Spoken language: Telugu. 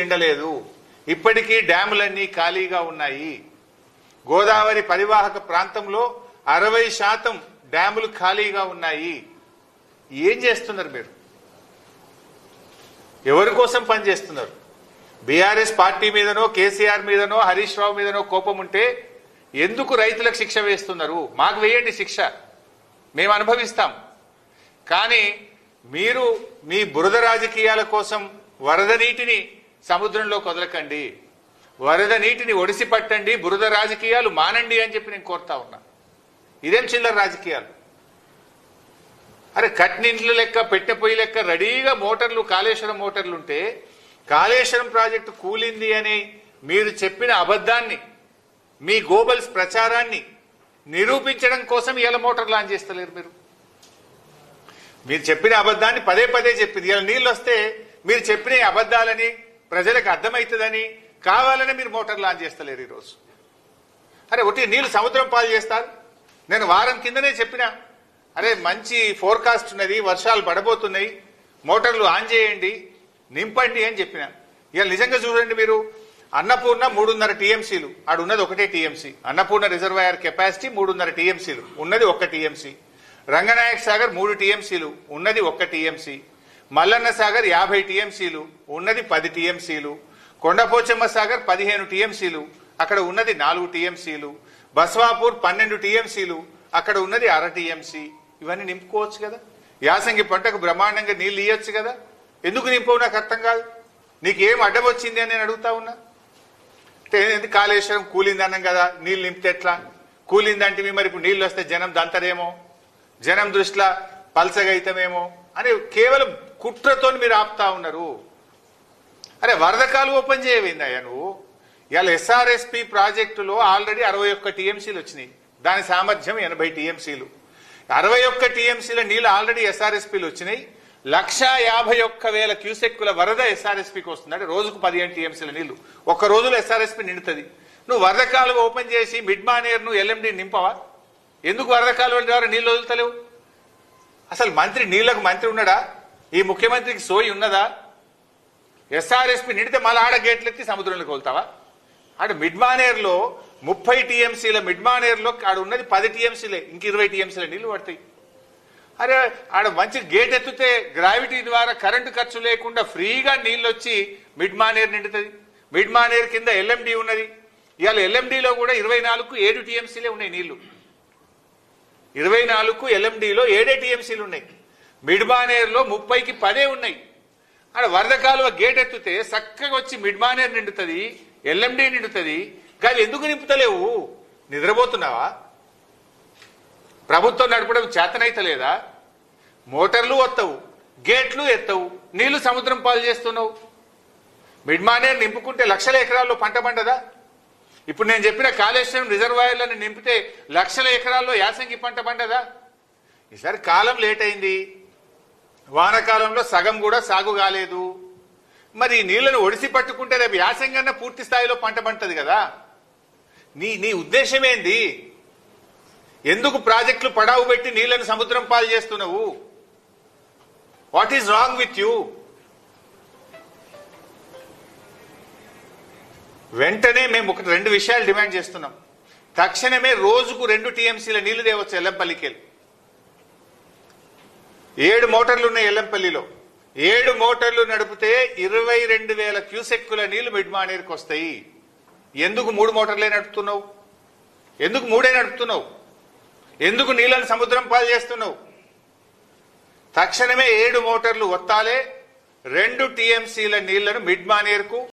నిండలేదు. ఇప్పటికీ డ్యాములన్నీ ఖాళీగా ఉన్నాయి. గోదావరి పరివాహక ప్రాంతంలో 60% డ్యాములు ఖాళీగా ఉన్నాయి. ఏం చేస్తున్నారు మీరు? ఎవరి కోసం పనిచేస్తున్నారు? బీఆర్ఎస్ పార్టీ మీదనో కేసీఆర్ మీదనో హరీష్ రావు మీదనో కోపం ఉంటే ఎందుకు రైతులకు శిక్ష వేస్తున్నారు? మాకు వేయండి శిక్ష, మేము అనుభవిస్తాం. కానీ మీరు మీ బురద రాజకీయాల కోసం వరద నీటిని సముద్రంలోకి వదలకండి, వరద నీటిని ఒడిసి పట్టండి, బురద రాజకీయాలు మానండి అని చెప్పి నేను కోరుతా ఉన్నా. ఇదేం చిల్లర రాజకీయాలు? అరే కట్నింట్ల లెక్క పెట్టె పొయ్యి లెక్క రెడీగా మోటార్లు, కాళేశ్వరం మోటార్లు ఉంటే కాళేశ్వరం ప్రాజెక్టు కూలింది అని మీరు చెప్పిన అబద్ధాన్ని, మీ గోబల్స్ ప్రచారాన్ని నిరూపించడం కోసం ఇలా మోటార్ లాంచ్ చేస్తలేరు. మీరు చెప్పిన అబద్ధాన్ని పదే పదే చెప్పింది. ఇలా నీళ్ళు వస్తే మీరు చెప్పిన అబద్ధాలని ప్రజలకు అర్థమవుతుందని కావాలని మీరు మోటార్ లాంచ్ చేస్తలేరు ఈరోజు. అరే ఒకటి నీళ్లు సముద్రం పాలు చేస్తారు. నేను వారం కిందనే చెప్పిన, అరే మంచి ఫోర్కాస్ట్ ఉన్నది, వర్షాలు పడబోతున్నాయి, మోటార్లు ఆన్ చేయండి, నింపండి అని చెప్పిన. ఇవాళ నిజంగా చూడండి మీరు, అన్నపూర్ణ 3.5 టీఎంసీలు, ఆడు ఉన్నది 1 టీఎంసీ. అన్నపూర్ణ రిజర్వాయర్ కెపాసిటీ 3.5 టీఎంసీలు, ఉన్నది 1 టీఎంసీ. రంగనాయక సాగర్ 3 టీఎంసీలు, ఉన్నది 1 టీఎంసీ. మల్లన్న సాగర్ 50 టీఎంసీలు, ఉన్నది 10 టీఎంసీలు. కొండపోచమ్మ సాగర్ 15 టీఎంసీలు, అక్కడ ఉన్నది 4 టీఎంసీలు. బస్వాపూర్ 12 టీఎంసీలు, అక్కడ ఉన్నది 1/2 టీఎంసీ. ఇవన్నీ నింపుకోవచ్చు కదా. యాసంగి పంటకు బ్రహ్మాండంగా నీళ్లు ఇవ్వచ్చు కదా. ఎందుకు నింపవు నాకు అర్థం కాదు. నీకేం అడ్డం వచ్చింది అని నేను అడుగుతా ఉన్నా. ఎందుకు కాళేశ్వరం కూలింది అన్నాం కదా, నీళ్ళు నింపితే ఎట్లా? కూలిందంటే మరి ఇప్పుడు నీళ్ళు వస్తే జనం దంతరేమో, జనం దృష్టిలో పల్సగైతమేమో అని కేవలం కుట్రతో మీరు ఆపుతా ఉన్నారు. అరే వరద కాలు ఓపెన్ చేయవేందయ్యా నువ్వు? ఇవాళ ఎస్ఆర్ఎస్పి ప్రాజెక్టులో ఆల్రెడీ 61 టీఎంసీలు వచ్చినాయి. దాని సామర్థ్యం 80 టీఎంసీలు. 61 టీఎంసీల నీళ్లు ఆల్రెడీ ఎస్ఆర్ఎస్పీలు వచ్చినాయి. 151,000 క్యూసెక్కుల వరద ఎస్ఆర్ఎస్పీకి వస్తుంది. అంటే రోజుకు 15 టీఎంసీల నీళ్లు ఒక్క రోజులో ఎస్ఆర్ఎస్పీ నిండుతుంది. నువ్వు వరద కాలువ ఓపెన్ చేసి మిడ్ మానేర్ ను ఎల్ఎండి నింపవా? ఎందుకు వరద కాలువల ద్వారా నీళ్లు వదులుతలేవు? అసలు మంత్రి నీళ్లకు మంత్రి ఉన్నాడా? ఈ ముఖ్యమంత్రికి సోయి ఉన్నదా? ఎస్ఆర్ఎస్పీ నిండితే మళ్ళీ ఆడ గేట్లు ఎత్తి సముద్రంలోకి వెళ్తావా? ఆడ మిడ్ మానేర్లో 30 టీఎంసీల మిడ్ మానేర్లో ఆడ ఉన్నది 10 టీఎంసీలే, ఇంక 20 టీఎంసీల నీళ్లు పడతాయి. అరే ఆడ మంచి గేట్ ఎత్తితే గ్రావిటీ ద్వారా కరెంటు ఖర్చు లేకుండా ఫ్రీగా నీళ్ళు వచ్చి మిడ్ మానేర్ నిండుతుంది. మిడ్ మానేర్ కింద ఎల్ఎండి ఉన్నది. ఇవాళ ఎల్ఎండిలో కూడా 24కు 7 టీఎంసీలే ఉన్నాయి నీళ్లు. 24కు ఎల్ఎండిలో 7 టీఎంసీలు ఉన్నాయి. మిడ్ మానేర్లో 30కి 10 ఉన్నాయి. ఆడ వరద కాలువ గేట్ ఎత్తితే చక్కగా వచ్చి మిడ్ మానేర్ నిండుతుంది, ఎల్ఎండి నిండుతుంది. కానీ ఎందుకు నింపుతలేవు? నిద్రపోతున్నావా? ప్రభుత్వం నడపడం చేతనైతలేదా? మోటార్లు వస్తావు, గేట్లు ఎత్తవు, నీళ్లు సముద్రం పాలు చేస్తున్నావు. మిడ్ మానేర్ నింపుకుంటే లక్షల ఎకరాల్లో పంట పండదా? ఇప్పుడు నేను చెప్పిన కాళేశ్వరం రిజర్వాయర్లను నింపితే లక్షల ఎకరాల్లో యాసంగి పంట పండదా? ఈసారి కాలం లేట్ అయింది. వానకాలంలో సగం కూడా సాగు కాలేదు. మరి ఈ నీళ్లను ఒడిసి పట్టుకుంటే రేపు యాసంగన్న పూర్తి స్థాయిలో పంట పంటది కదా. నీ ఉద్దేశం ఏంది? ఎందుకు ప్రాజెక్టులు పడావు పెట్టి నీళ్లను సముద్రం పాలు చేస్తున్నావు? What is wrong with you? వెంటనే మేము 2 విషయాలు డిమాండ్ చేస్తున్నాం. తక్షణమే రోజుకు 2 టీఎంసీల నీళ్లు తేవచ్చు ఎల్లంపల్లికి వెళ్ళి. 7 మోటార్లు ఉన్నాయి ఎల్లంపల్లిలో. 7 మోటార్లు నడిపితే 22,000 క్యూసెక్కుల నీళ్లు మిడ్ మానేర్కి వస్తాయి. ఎందుకు 3 మోటార్లే నడుపుతున్నావు? ఎందుకు 3 నడుపుతున్నావు? ఎందుకు నీళ్లను సముద్రం పాలు చేస్తున్నావు? తక్షణమే 7 మోటార్లు వత్తాలే 2 టీఎంసీల నీళ్లను మిడ్ మానేర్కు